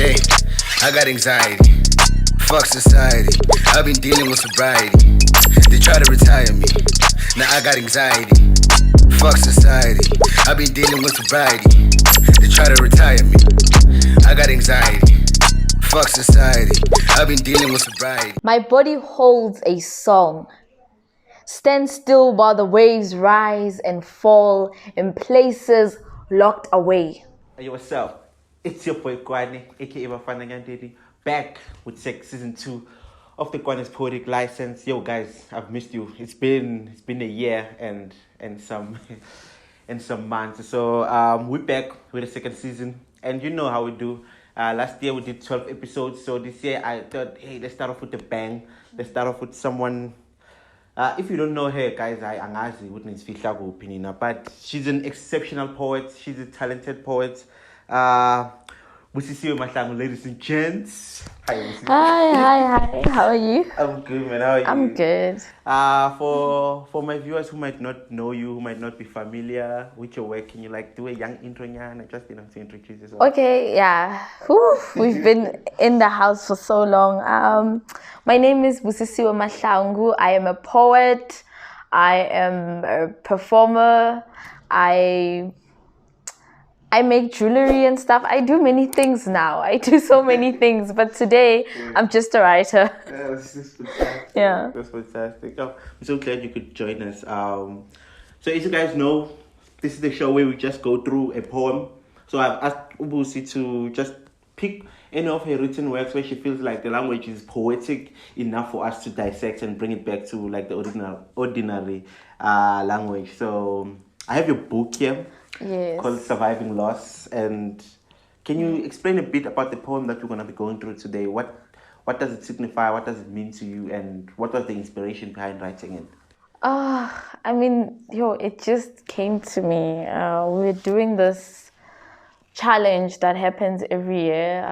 Hey, I got anxiety. Fuck society. I've been dealing with sobriety. They try to retire me. Now I got anxiety. Fuck society. I've been dealing with sobriety. They try to retire me. I got anxiety. Fuck society. I've been dealing with sobriety. My body holds a song. Stand still while the waves rise and fall in places locked away. Hey, what's up? It's your boy Kwane, aka Dali, back with season 2 of the Kwane's Poetic license. Yo guys, I've missed you. It's been a year and some and some months. So we're back with the second season, and you know how we do. Last year we did 12 episodes, so this year I thought, hey, let's start off with a bang. Let's start off with someone. If you don't know her, guys, I angazi witness fihla kuphi nina, but she's an exceptional poet. She's a talented poet. Busisiwe Mahlangu, ladies and gents. Hi, Busisiwe. Hi. How are you? I'm good, man. How are you? I'm good. For my viewers who might not know you, who might not be familiar with your work, can you do a young intro, and just to introduce yourself? Okay, yeah. We've been in the house for so long. My name is Busisiwe Mahlangu. I am a poet. I am a performer. I make jewelry and stuff. I do many things now. I do so many things. But today, I'm just a writer. Yeah, that's fantastic. Yeah. That's fantastic. Oh, I'm so glad you could join us. So as you guys know, this is the show where we just go through a poem. So I've asked Ubusi to just pick any of her written works where she feels like the language is poetic enough for us to dissect and bring it back to the ordinary language. So I have your book here. Yes. Called Surviving Loss. And can you explain a bit about the poem that we're going to be going through today? What does it signify? What does it mean to you? And what was the inspiration behind writing it? It just came to me. We're doing this challenge that happens every year.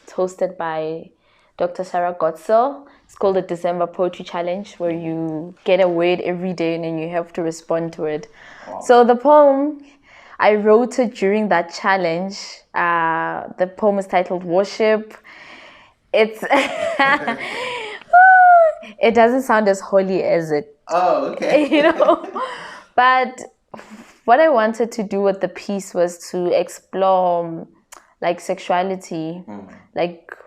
It's hosted by Dr. Sarah Gotzel. It's called the December Poetry Challenge, where you get a word every day and then you have to respond to it. Wow. So the poem, I wrote it during that challenge. The poem is titled Worship. It's it doesn't sound as holy as it. Oh, okay. But what I wanted to do with the piece was to explore sexuality,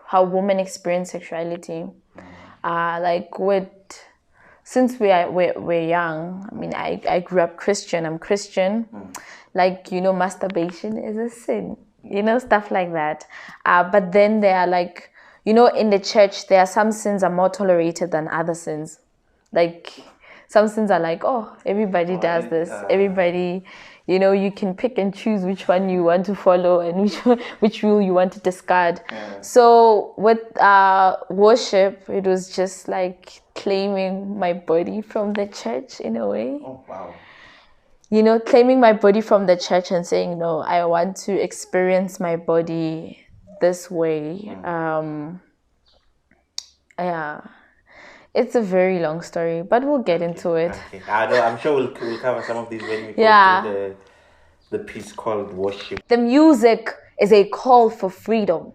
how women experience sexuality. Since we're young, I grew up Christian. I'm Christian. Masturbation is a sin. Stuff like that. But then there are in the church, there are some sins are more tolerated than other sins. Some sins are everybody does this. Everybody, you can pick and choose which one you want to follow and which rule you want to discard. Yeah. So with worship, it was just claiming my body from the church in a way. Oh, wow. Claiming my body from the church and saying, no, I want to experience my body this way. Yeah. It's a very long story, but we'll get into it. Okay. I'm sure we'll cover some of these when we go to the piece called Worship. The music is a call for freedom,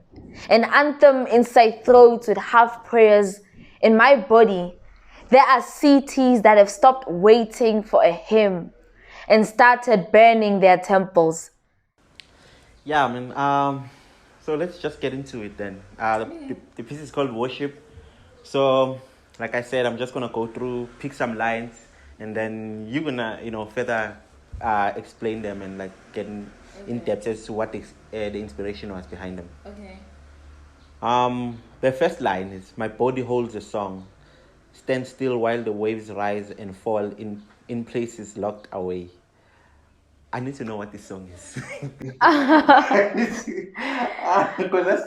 an anthem inside throats with half prayers. In my body, there are CTs that have stopped waiting for a hymn and started burning their temples. Yeah, man. So let's just get into it then. The piece is called Worship. So, like I said, I'm just gonna go through, pick some lines, and then you're gonna, further explain them and get in depth as to what the inspiration was behind them. Okay. The first line is, "My body holds a song. Stand still while the waves rise and fall in places locked away." I need to know what this song is. Because that's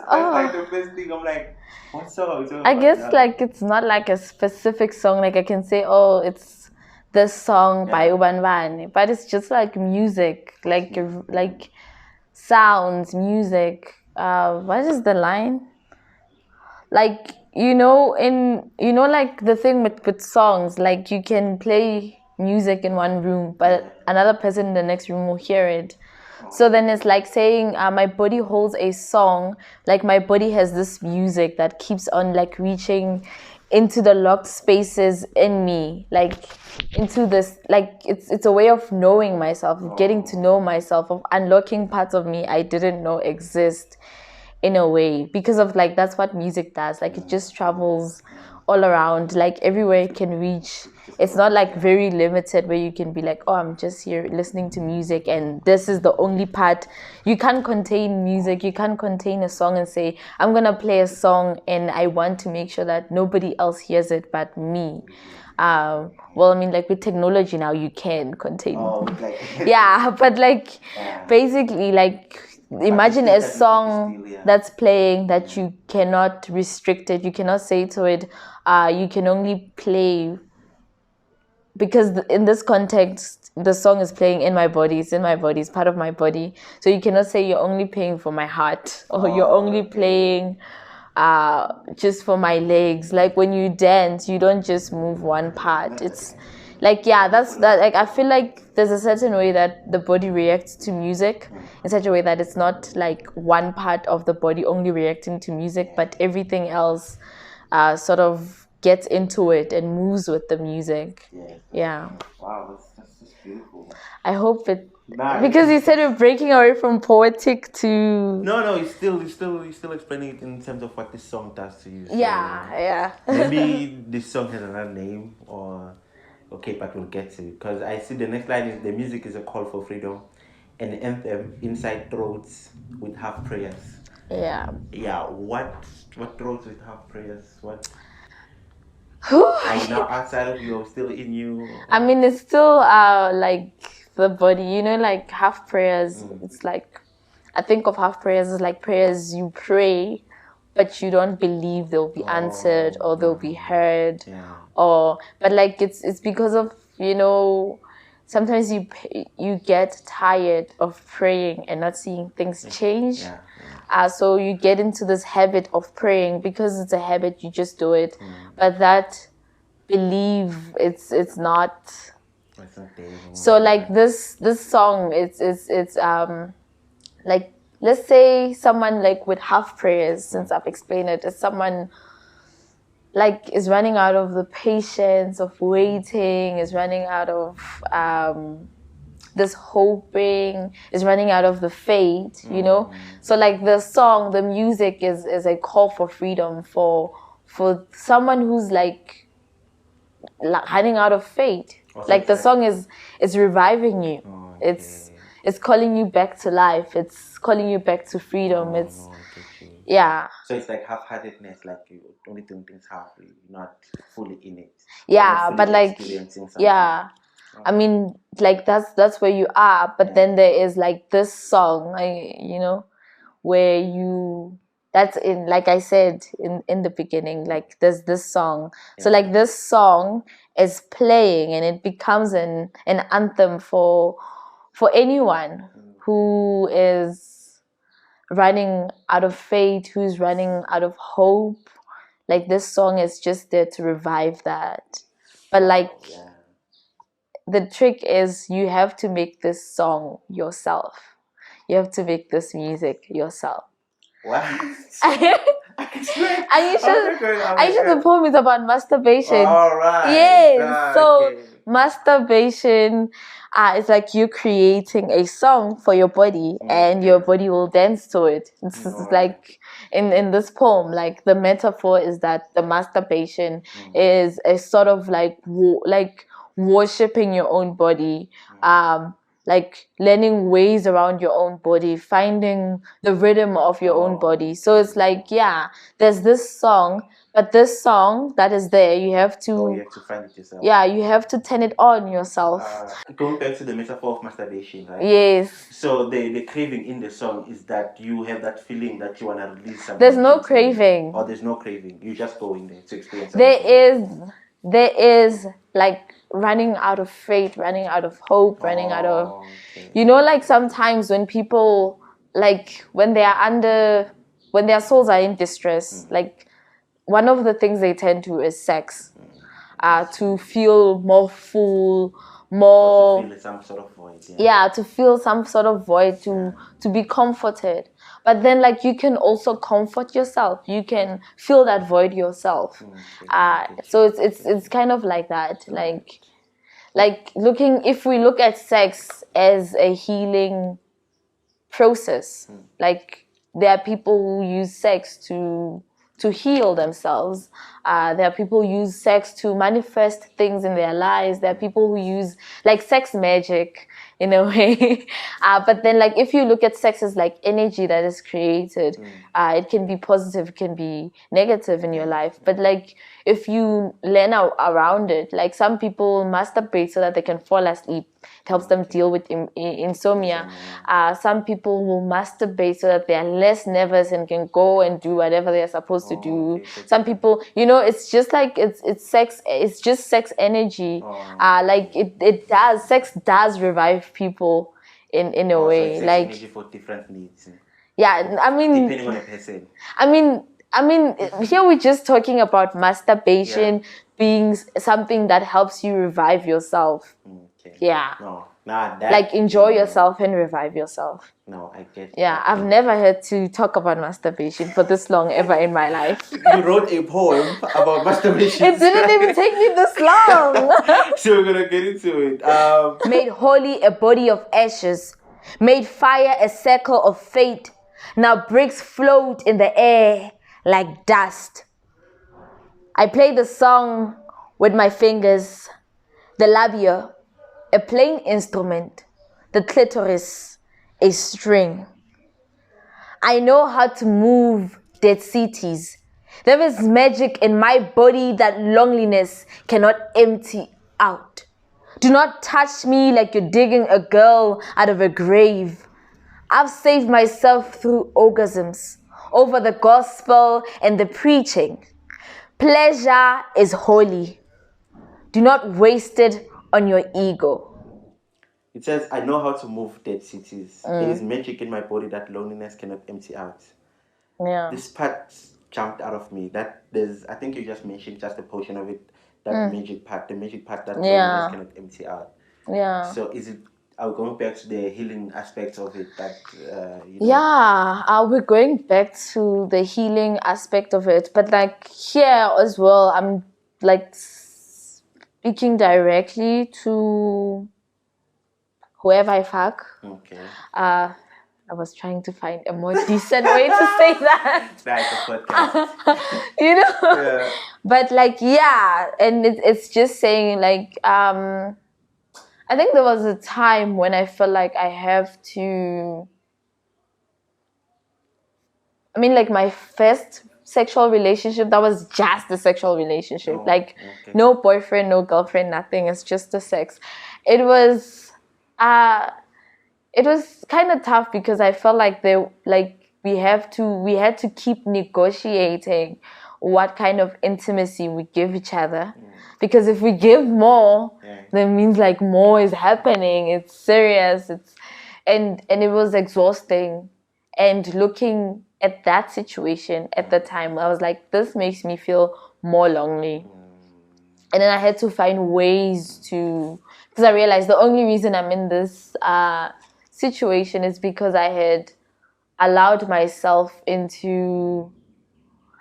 the first thing. I'm like, what song? I guess it's not a specific song. I can say, oh, it's this song by Uban Van, but it's just music, sounds, music. What is the line? The thing with songs, you can play music in one room, but another person in the next room will hear it. So then it's like saying my body holds a song, like my body has this music that keeps on like reaching into the locked spaces in me, like into this, like it's a way of knowing myself, of getting to know myself, of unlocking parts of me I didn't know exist in a way, because of like that's what music does, like it just travels all around, like everywhere it can reach. It's not like very limited where you can be like, oh, I'm just here listening to music and this is the only part. You can't contain music, you can't contain a song and say, I'm gonna play a song and I want to make sure that nobody else hears it but me. Well, I mean, like with technology now you can contain yeah, but like basically, like imagine a song that's playing that you cannot restrict it, you cannot say to it, you can only play, because in this context the song is playing in my body, it's in my body, it's part of my body, so you cannot say you're only playing for my heart, or you're only playing just for my legs. Like when you dance you don't just move one part, it's like, yeah, that's that, like I feel like there's a certain way that the body reacts to music in such a way that it's not like one part of the body only reacting to music, but everything else sort of gets into it and moves with the music. Yeah. Wow, that's just beautiful. I hope it, because you said we're breaking away from poetic to No, he's still explaining it in terms of what this song does to you. So yeah. maybe this song has another name, or okay, but we'll get to it, because I see the next line is the music is a call for freedom, an anthem inside throats with half prayers. Yeah. What throats with half prayers? What? Are you now outside of you or still in you? I mean, it's still like the body, you know, like half prayers. It's like, I think of half prayers as like prayers you pray, but you don't believe they'll be answered or they'll be heard. Or, but like it's because of, you know, sometimes you get tired of praying and not seeing things change. So you get into this habit of praying because it's a habit, you just do it. But that belief, it's not. So like this song, it's like, let's say someone like with half prayers, since I've explained it, is someone like is running out of the patience of waiting, is running out of this hoping, is running out of the faith, you know. So like the song, the music is a call for freedom for someone who's like running out of faith. Like the song is reviving you. It's calling you back to life. It's calling you back to freedom. It's yeah. So it's like half-heartedness, like you only doing things halfway, not fully in it. Yeah, but like yeah. I mean, like that's where you are, but then there is like this song, you know, where you, that's in, like I said in the beginning, like there's this song. So like this song is playing and it becomes an anthem for anyone who is running out of faith, who's running out of hope. Like this song is just there to revive that. But like the trick is you have to make this song yourself. You have to make this music yourself. What? The poem is about masturbation. All right. Yes. So masturbation is like you creating a song for your body, and your body will dance to it. It's like in this poem, like the metaphor is that the masturbation is a sort of like worshipping your own body, like learning ways around your own body, finding the rhythm of your own body. So it's like, yeah, there's this song, but this song that is there, you have to find it yourself. Yeah, you have to turn it on yourself. Going back to the metaphor of masturbation, right? Yes. So the craving in the song is that you have that feeling that you want to release something. There's no craving. Or there's no craving. You just go in there to experience something. There is like running out of faith, running out of hope, running out of, you know, like sometimes when people, like when their souls are in distress, like one of the things they tend to is sex, to feel more full, more. To feel some sort of void. Yeah, to feel some sort of void, to be comforted. But then, like, you can also comfort yourself. You can fill that void yourself. So it's kind of like that. Like if we look at sex as a healing process, like there are people who use sex to heal themselves. There are people who use sex to manifest things in their lives. There are people who use like sex magic in a way. But then, like, if you look at sex as like energy that is created, it can be positive, it can be negative in your life. But like, if you learn around it, like some people masturbate so that they can fall asleep. It helps them deal with insomnia. Some people will masturbate so that they are less nervous and can go and do whatever they are supposed to do. Some people, it's just like it's sex. It's just sex energy. Like sex does revive people in a way. So like energy for different needs. Yeah, I mean, depending on a person. I mean, here we're just talking about masturbation being something that helps you revive yourself. Okay. Yeah. No, that. Like enjoy yourself and revive yourself. No, I get. Yeah, I've never had to talk about masturbation for this long ever in my life. You wrote a poem about masturbation. It didn't even take me this long. So we're gonna get into it. Made holy a body of ashes, made fire a circle of fate. Now bricks float in the air like dust. I play the song with my fingers, the labia, a plain instrument, the clitoris, a string. I know how to move dead cities. There is magic in my body that loneliness cannot empty out. Do not touch me like you're digging a girl out of a grave. I've saved myself through orgasms, over the gospel and the preaching. Pleasure is holy. Do not waste it on your ego. It says, I know how to move dead cities. There is magic in my body that loneliness cannot empty out. Yeah. This part jumped out of me. I think you just mentioned just a portion of it. That magic part, the magic part that loneliness cannot empty out. Yeah. So are we going back to the healing aspects of it? Yeah, we're going back to the healing aspect of it. But like here as well, I'm like speaking directly to whoever I fuck. Okay. I was trying to find a more decent way to say that. That's a podcast. Yeah. But like, yeah, and it's just saying like, I think there was a time when I felt like I have to. I mean, like my first sexual relationship, that was just a sexual relationship. No boyfriend, no girlfriend, nothing. It's just the sex. It was kind of tough because I felt like we had to keep negotiating what kind of intimacy we give each other. Because if we give more, that means like more is happening. It's serious. And it was exhausting. And looking at that situation at the time, I was like, this makes me feel more lonely. And then I had to find ways to, because I realized the only reason I'm in this situation is because I had allowed myself into,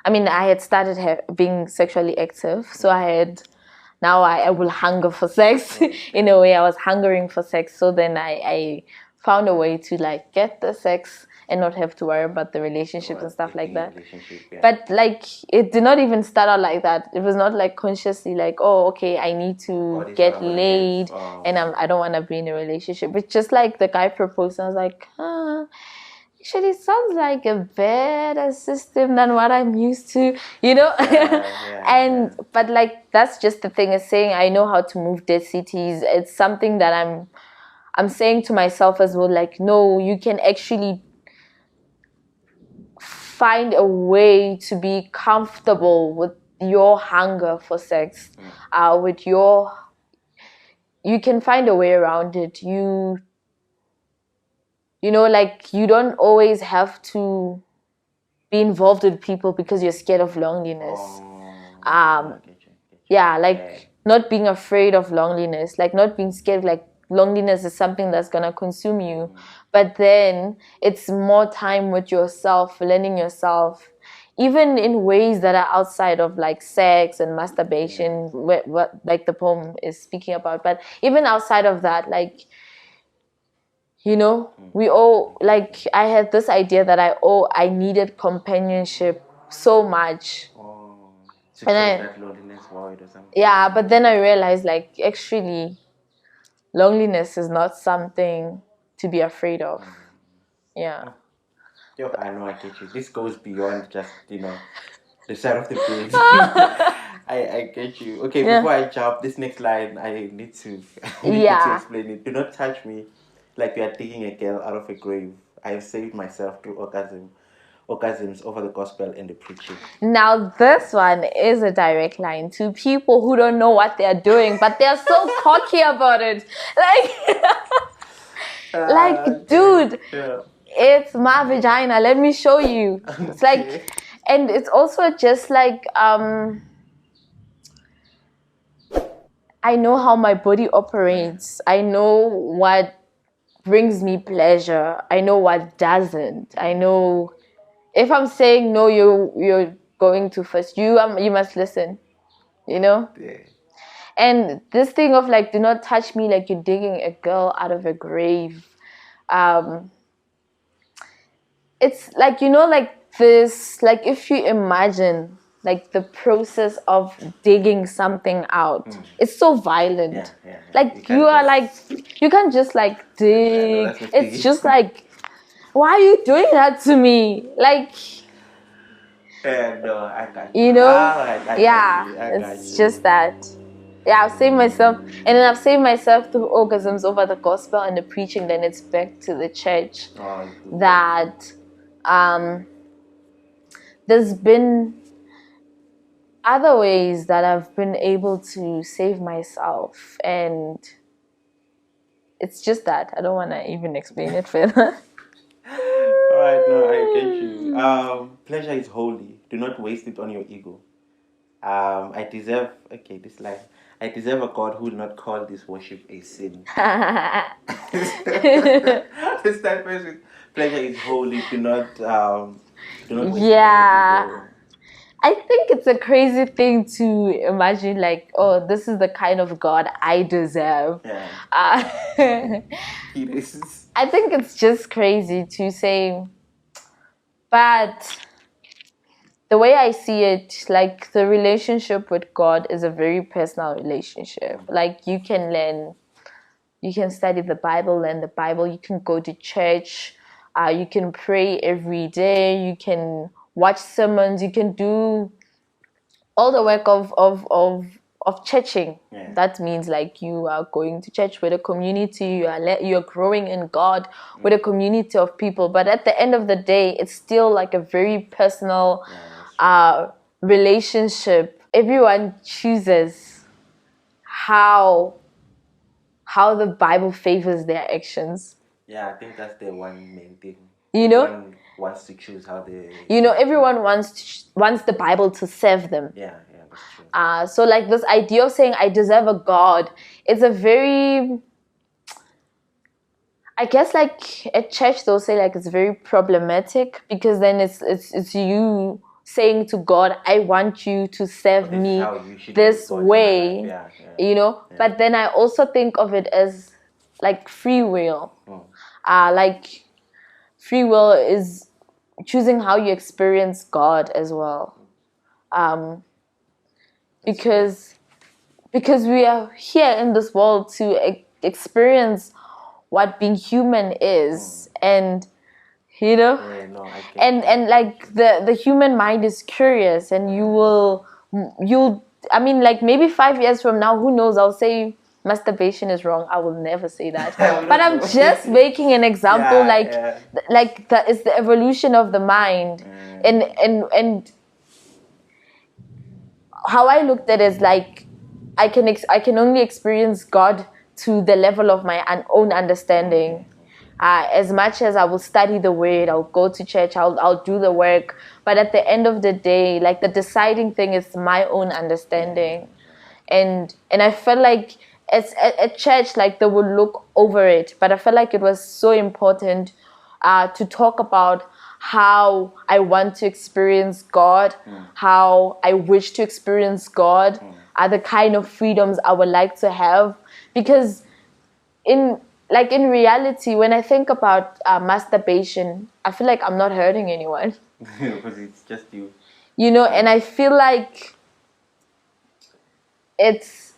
I had started being sexually active. So now I will hunger for sex. In a way, I was hungering for sex. So then I found a way to like get the sex and not have to worry about the relationships and stuff like that. But like, it did not even start out like that. It was not like consciously like, oh, okay, I need to get laid and I don't want to be in a relationship. It's just like the guy proposed and I was like, actually it sounds like a better system than what I'm used to, But like, that's just the thing, is saying I know how to move dead cities. It's something that I'm saying to myself as well, like, no, you can actually find a way to be comfortable with your hunger for sex, you can find a way around it. You like, you don't always have to be involved with people because you're scared of loneliness. not being afraid of loneliness, like not being scared, like loneliness is something that's gonna consume you. But then it's more time with yourself, learning yourself, even in ways that are outside of like sex and masturbation, what like the poem is speaking about. But even outside of that, like, you know, we all, like, I had this idea that I needed companionship so much. To And close that loneliness void or something. yeah, but then I realized, like, actually, loneliness is not something to be afraid of. Yeah. Yo, I know, I get you. This goes beyond just, the side of the bed. I get you. Okay, Yeah. before I jump, this next line, I need you to Yeah. explain it. Do not touch me like you are digging a girl out of a grave. I have saved myself through orgasms over the gospel and the preaching. Now, this one is a direct line to people who don't know what they're doing, but they're so cocky about it. Like, dude, Yeah. it's my vagina. Let me show you. It's like, and it's also just like, I know how my body operates. I know what brings me pleasure. I know what doesn't. I know if I'm saying no, you're going to first. You must listen. You know. Yeah. And this thing of like, do not touch me like you're digging a girl out of a grave. It's like, you know, like this, like if you imagine like the process of digging something out, it's so violent. Yeah. Like you are like, you can't just like dig. that's what It's digging just is. like, why are you doing that to me? Like, No, I got you. you know, I got yeah, you. I got it's you. just that. Yeah, I've saved myself, and then I've saved myself through orgasms over the gospel and the preaching. Then it's back to the church Oh, that there's been other ways that I've been able to save myself, and it's just that I don't want to even explain it further. all right, no, I get you. Pleasure is holy. Do not waste it on your ego. I deserve. Okay, this line. I deserve a God who will not call this worship a sin. This type of pleasure is holy. Do not waste it on Yeah. your ego. I think it's a crazy thing to imagine, like, oh, this is the kind of God I deserve. Yeah. It is. I think it's just crazy to say, but the way I see it, like the relationship with God is a very personal relationship. Like you can learn, you can study the Bible, learn the Bible, you can go to church, you can pray every day, you can watch sermons, you can do all the work of churching. Yeah. That means like you are going to church with a community, you're growing in God with a community of people. But at the end of the day, it's still like a very personal relationship. Everyone chooses how the Bible favors their actions. Yeah, I think that's the one main thing. You know? Everyone wants to choose how they. You know, everyone wants the Bible to serve them. Yeah, that's true. So like this idea of saying I deserve a God, it's a very, I guess like at church they'll say like it's very problematic because then it's you saying to God, I want you to serve This is me how you should this go through my way, life. you know. Yeah. But then I also think of it as like free will. Like free will is choosing how you experience God as well. Because we are here in this world to experience what being human is, and you know, Yeah, no, I get and like the human mind is curious, and you'll I mean, like maybe 5 years from now, who knows, I'll say masturbation is wrong. I will never say that. But I'm just making an example, like that is the evolution of the mind. And how I looked at it is like I can only experience God to the level of my own understanding. As much as I will study the word, I'll go to church, I'll do the work. But at the end of the day, like the deciding thing is my own understanding. and I felt like at church, like they would look over it, but I felt like it was so important to talk about how I want to experience God, how I wish to experience God, the kind of freedoms I would like to have. Because in reality, when I think about masturbation, I feel like I'm not hurting anyone. Because it's just you. And I feel like it's,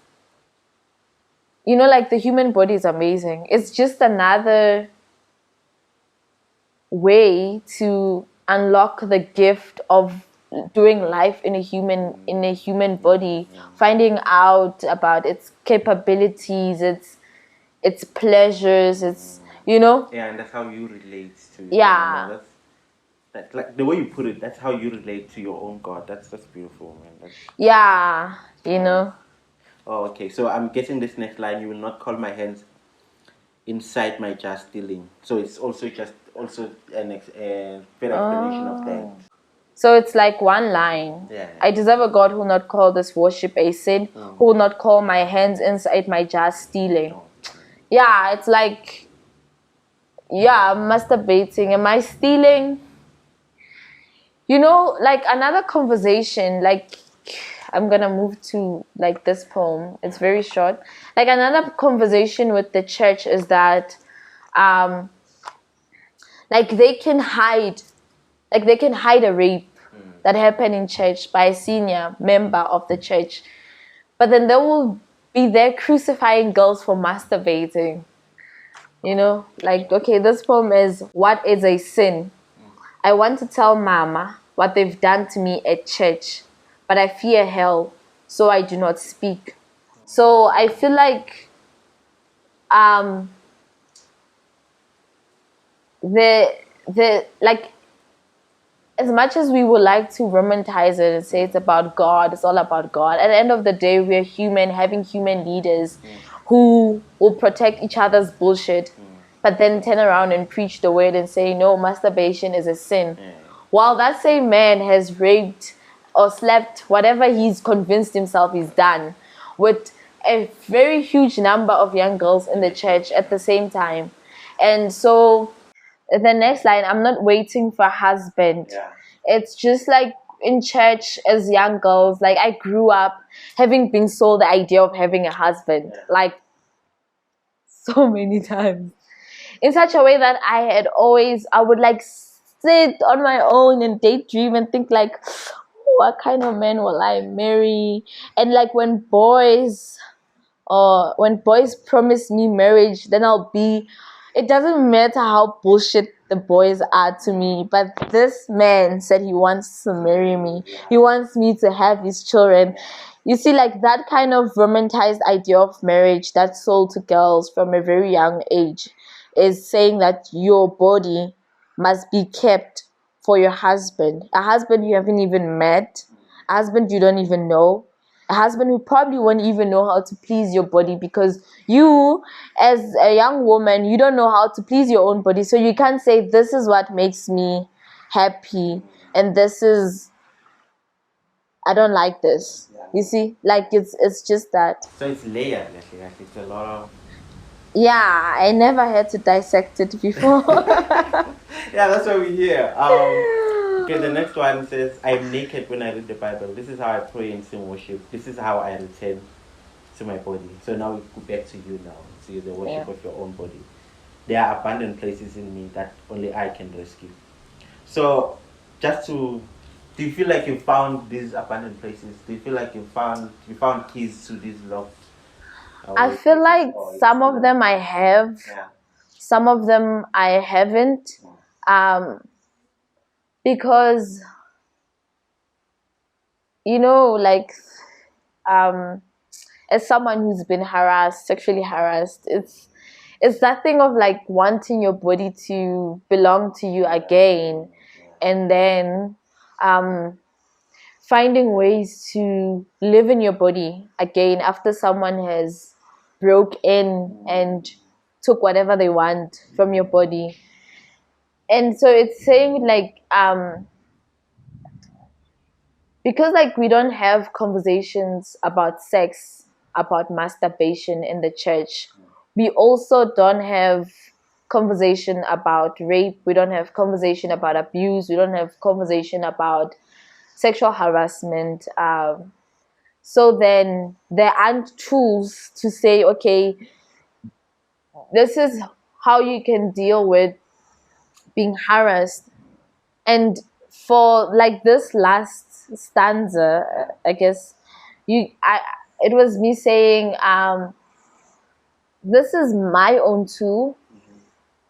like the human body is amazing. It's just another way to unlock the gift of doing life in a human body, finding out about its capabilities, its pleasures, Yeah, and that's how you relate to it. Yeah. That's like the way you put it, that's how you relate to your own God. That's beautiful, man. Yeah, Oh, okay. So I'm guessing this next line, you will not call my hands inside my jar stealing. So it's also an fair explanation of that. So it's like one line. Yeah. I deserve a God who will not call this worship a sin, who will not call my hands inside my jar stealing. Yeah, it's like, I'm masturbating. Am I stealing? Like another conversation, like I'm gonna move to like this poem. It's very short. Like another conversation with the church is that like they can hide a rape that happened in church by a senior member of the church, but then they will be there crucifying girls for masturbating. Like, okay, this poem is, what is a sin? I want to tell mama what they've done to me at church, but I fear hell, so I do not speak. So I feel like the like, as much as we would like to romanticize it and say it's about God, it's all about God, at the end of the day, we're human, having human leaders who will protect each other's bullshit, but then turn around and preach the word and say, no, masturbation is a sin. While that same man has raped or slept, whatever he's convinced himself he's done, with a very huge number of young girls in the church at the same time. And so the next line, I'm not waiting for a husband. It's just like in church as young girls, like I grew up having been sold the idea of having a husband, like so many times, in such a way that I would like sit on my own and daydream and think like, what kind of man will I marry? And like when boys promise me marriage, then it doesn't matter how bullshit the boys are to me, but this man said he wants to marry me. He wants me to have his children. You see, like that kind of romanticized idea of marriage that's sold to girls from a very young age is saying that your body must be kept for your husband. A husband you haven't even met, a husband you don't even know, a husband who probably won't even know how to please your body, because you, as a young woman, you don't know how to please your own body. So you can't say, this is what makes me happy, and I don't like this. You see, like it's just that. So it's layered, like it's a lot of. Yeah, I never had to dissect it before. Yeah, that's what we hear. Okay, the next one says, I'm naked when I read the Bible. This is how I pray and sing worship. This is how I return to my body. So now we go back to you now. See the worship of your own body. There are abandoned places in me that only I can rescue. So do you feel like you found these abandoned places? Do you feel like you found keys to these locked? I feel like some of them I have, some of them I haven't, because like as someone who's been sexually harassed, it's that thing of like wanting your body to belong to you again, and then finding ways to live in your body again after someone has broke in and took whatever they want from your body. And so it's saying like because like we don't have conversations about sex, about masturbation in the church. We also don't have conversation about rape. We don't have conversation about abuse. We don't have conversation about sexual harassment. So then there aren't tools to say, okay, this is how you can deal with being harassed. And for like this last stanza, I guess it was me saying, this is my own tool.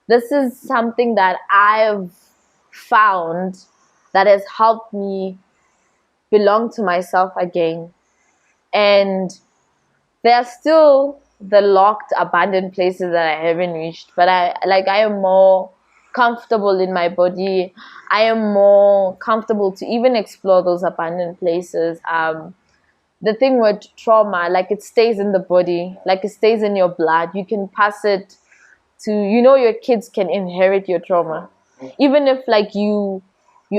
This is something that I've found that has helped me belong to myself again. And there are still the locked, abandoned places that I haven't reached, but I am more comfortable in my body. I am more comfortable to even explore those abandoned places. The thing with trauma, like it stays in the body, like it stays in your blood. You can pass it to, your kids can inherit your trauma. Even if like you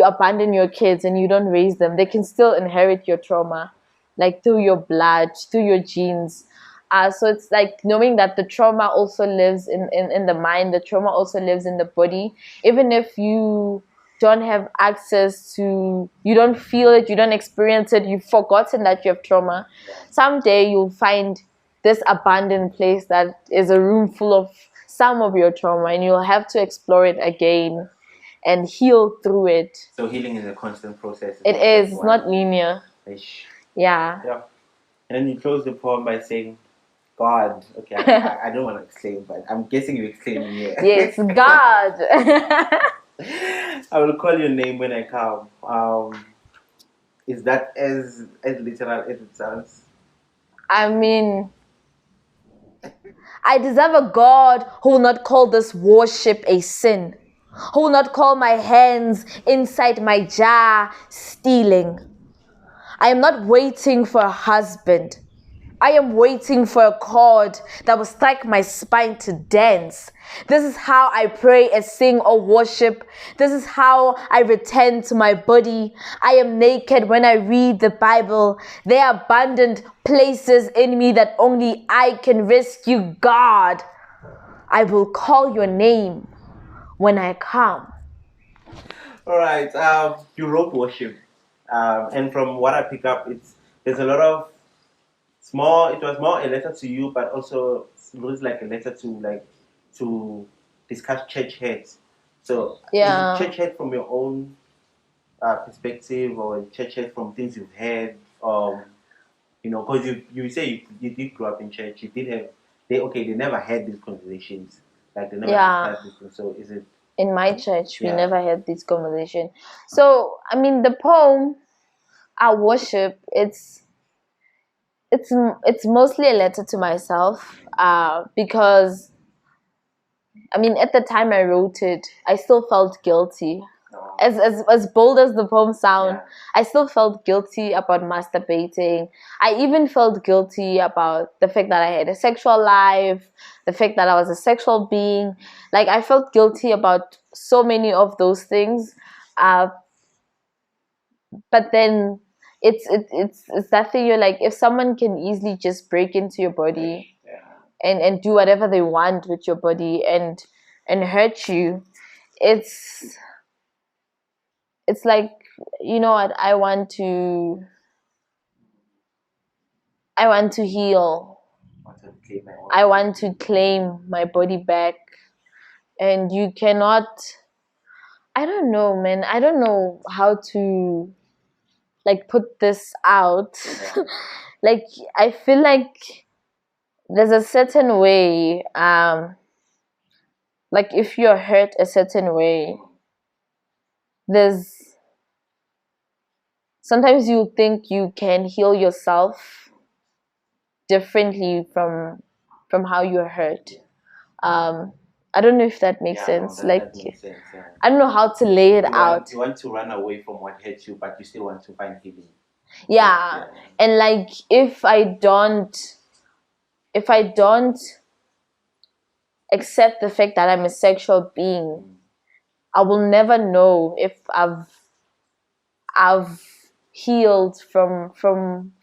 abandon your kids and you don't raise them, they can still inherit your trauma, like through your blood, through your genes. So it's like knowing that the trauma also lives in the mind, the trauma also lives in the body. Even if you don't have access to, you don't feel it, you don't experience it, you've forgotten that you have trauma. Someday you'll find this abandoned place that is a room full of some of your trauma, and you'll have to explore it again and heal through it. So healing is a constant process. It is. It's not linear. Ish. Yeah. Yeah. And then you close the poem by saying, God. Okay, I don't want to exclaim, but I'm guessing you exclaim here. Yes, God. I will call your name when I come. Is that as literal as it sounds? I mean, I deserve a God who will not call this worship a sin, who will not call my hands inside my jar stealing. I am not waiting for a husband. I am waiting for a chord that will strike my spine to dance. This is how I pray and sing or worship. This is how I return to my body. I am naked when I read the Bible. There are abundant places in me that only I can rescue. God, I will call your name when I come. All right. You wrote worship, and from what I pick up, there's a lot of small. It was more a letter to you, but also it looks like a letter to discuss church heads. So Yeah. is it church head from your own perspective, or church head from things you've heard? Because you say you did grow up in church. You did have they never had these conversations, like they never discussed this thing. So is it? In my church, we never had this conversation. So, I mean, the poem, our worship, it's mostly a letter to myself, because, I mean, at the time I wrote it, I still felt guilty. As bold as the poem sound, I still felt guilty about masturbating. I even felt guilty about the fact that I had a sexual life, the fact that I was a sexual being. Like, I felt guilty about so many of those things. But then it's that thing, you're like, if someone can easily just break into your body and do whatever they want with your body and hurt you, it's like, you know what, I want to heal. I want to claim my body back. And you cannot, I don't know, man. I don't know how to like put this out. Like, I feel like there's a certain way, like if you're hurt a certain way, there's sometimes you think you can heal yourself differently from how you're hurt. I don't know if that makes sense. No, that makes sense, yeah. I don't know how to lay it out. You want to run away from what hurt you, but you still want to find healing. Yeah. And like, if I don't accept the fact that I'm a sexual being, I will never know if I've healed from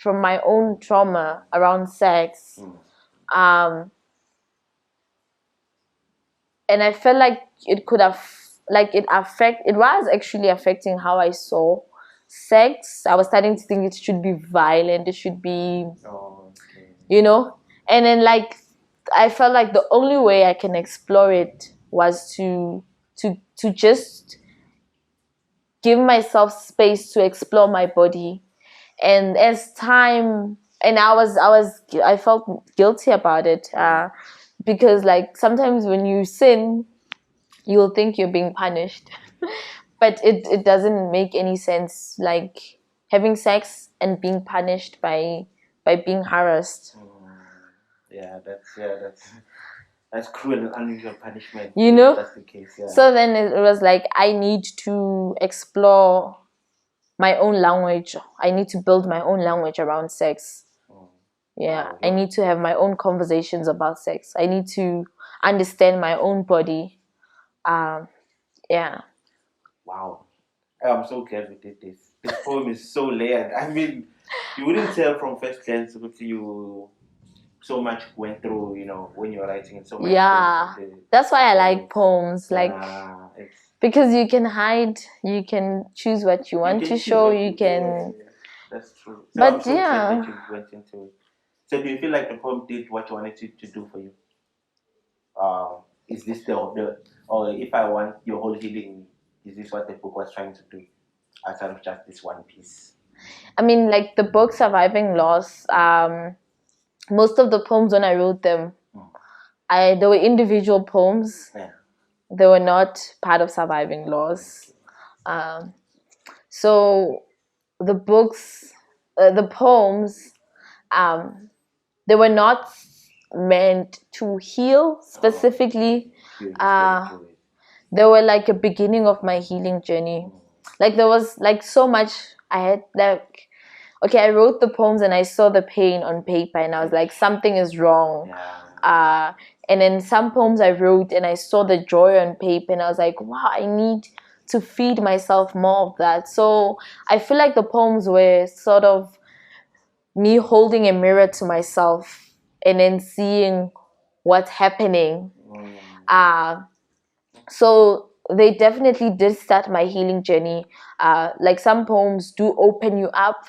my own trauma around sex. And I felt like it could have, like, it was actually affecting how I saw sex. I was starting to think it should be violent, it should be, you know. And then, like, I felt like the only way I can explore it was to just give myself space to explore my body. And as time, and I felt guilty about it, because, like, sometimes when you sin, you'll think you're being punished. But it doesn't make any sense, like having sex and being punished by being harassed. That's cruel and unusual punishment. You know? If that's the case, yeah. So then it was like, I need to explore my own language. I need to build my own language around sex. Yeah, I need to have my own conversations about sex. I need to understand my own body. Yeah. Wow. I'm so glad we did this. This poem is so layered. I mean, you wouldn't tell from first glance that you so much went through, you know, when you're writing it so much. Yeah. That's why I like poems. Like, because you can hide, you can choose what you want to show, you can... Yeah. That's true. So but I'm so yeah. glad that you went into it. So do you feel like the poem did what you wanted to do for you? Is this the or if I want your whole healing, is this what the book was trying to do outside of just this one piece? I mean, like the book Surviving Loss, most of the poems when I wrote them, they were individual poems. Yeah. They were not part of Surviving Loss. So the books, the poems, they were not meant to heal specifically. They were like a beginning of my healing journey. Like there was like so much I had, like, okay, I wrote the poems and I saw the pain on paper and I was like, something is wrong. And then some poems I wrote and I saw the joy on paper and I was like, wow, I need to feed myself more of that. So I feel like the poems were sort of me holding a mirror to myself and then seeing what's happening. So they definitely did start my healing journey. Like some poems do open you up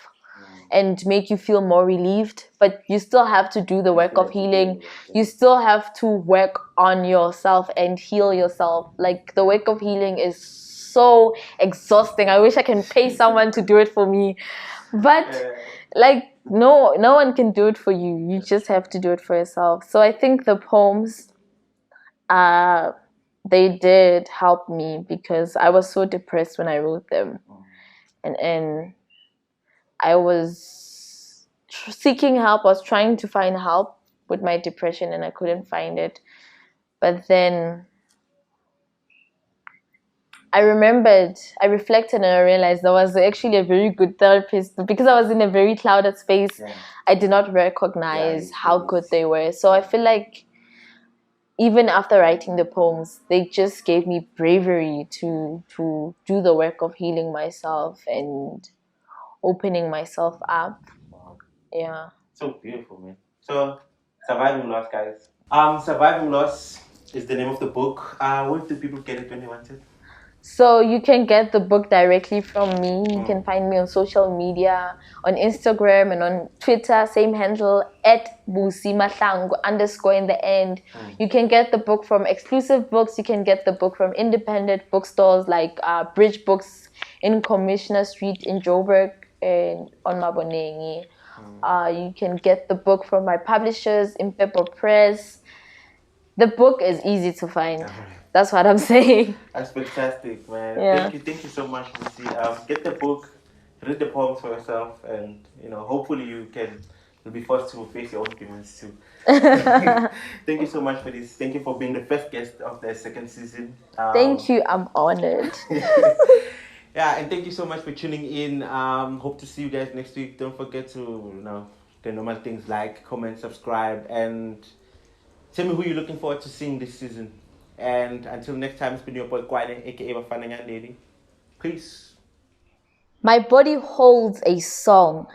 and make you feel more relieved, but you still have to do the work of healing. You still have to work on yourself and heal yourself. Like the work of healing is so exhausting. I wish I can pay someone to do it for me, but like no one can do it for you. You just have to do it for yourself. So I think the poems, they did help me because I was so depressed when I wrote them, and I was seeking help. I was trying to find help with my depression and I couldn't find it. But then I reflected and I realized I was actually a very good therapist because I was in a very clouded space. I did not recognize how good they were. So I feel like even after writing the poems, they just gave me bravery to do the work of healing myself and opening myself up. Yeah. So beautiful, man. So, Surviving Loss, guys. Surviving Loss is the name of the book. Where do people get it when they want it? So you can get the book directly from me. You can find me on social media, on Instagram and on Twitter, same handle, @Busisiwe Mahlangu _ in the end. You can get the book from exclusive books. You can get the book from independent bookstores like Bridge Books in Commissioner Street in Joburg and on Mabonengi. You can get the book from my publishers, Impepo Press. The book is easy to find. That's what I'm saying. That's fantastic, man. Yeah. Thank you so much, Lucy. Get the book, read the poems for yourself, and hopefully you'll be forced to face your own demons too. Thank you so much for this. Thank you for being the first guest of the second season. Thank you. I'm honored. Yeah, and thank you so much for tuning in. Hope to see you guys next week. Don't forget to the normal things like, comment, subscribe, and tell me who you're looking forward to seeing this season. And until next time, it's been your boy Kwane, aka Dali. Peace. My body holds a song.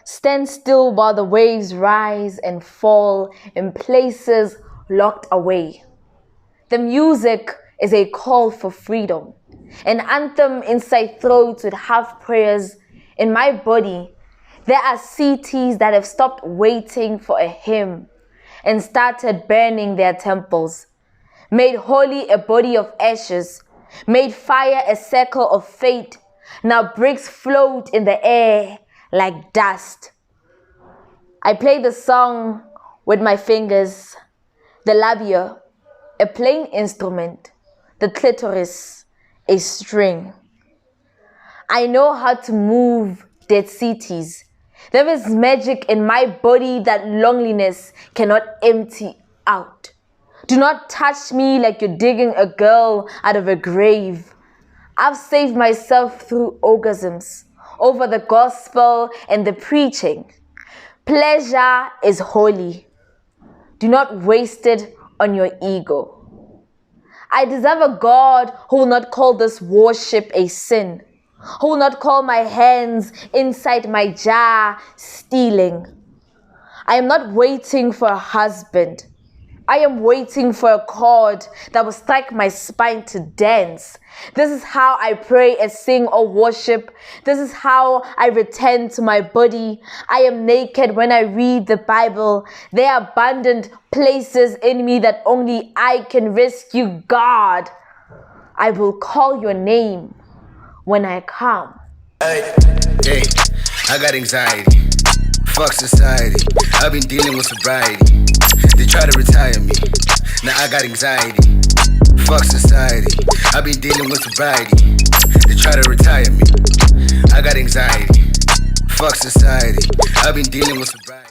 Stand still while the waves rise and fall in places locked away. The music is a call for freedom, an anthem inside throats with half prayers. In my body, there are cities that have stopped waiting for a hymn and started burning their temples, made holy a body of ashes, made fire a circle of fate. Now bricks float in the air like dust. I play the song with my fingers, the labia, a plain instrument, the clitoris, a string. I know how to move dead cities. There is magic in my body that loneliness cannot empty out. Do not touch me like you're digging a girl out of a grave. I've saved myself through orgasms, over the gospel and the preaching. Pleasure is holy. Do not waste it on your ego. I deserve a God who will not call this worship a sin, who will not call my hands inside my jar stealing. I am not waiting for a husband. I am waiting for a chord that will strike my spine to dance. This is how I pray and sing or worship. This is how I return to my body. I am naked when I read the Bible. There are abundant places in me that only I can rescue. God, I will call your name when I come. Hey, I got anxiety. Fuck society. I've been dealing with sobriety. They try to retire me. Now I got anxiety. Fuck society. I've been dealing with sobriety. They try to retire me. I got anxiety. Fuck society. I've been dealing with sobriety.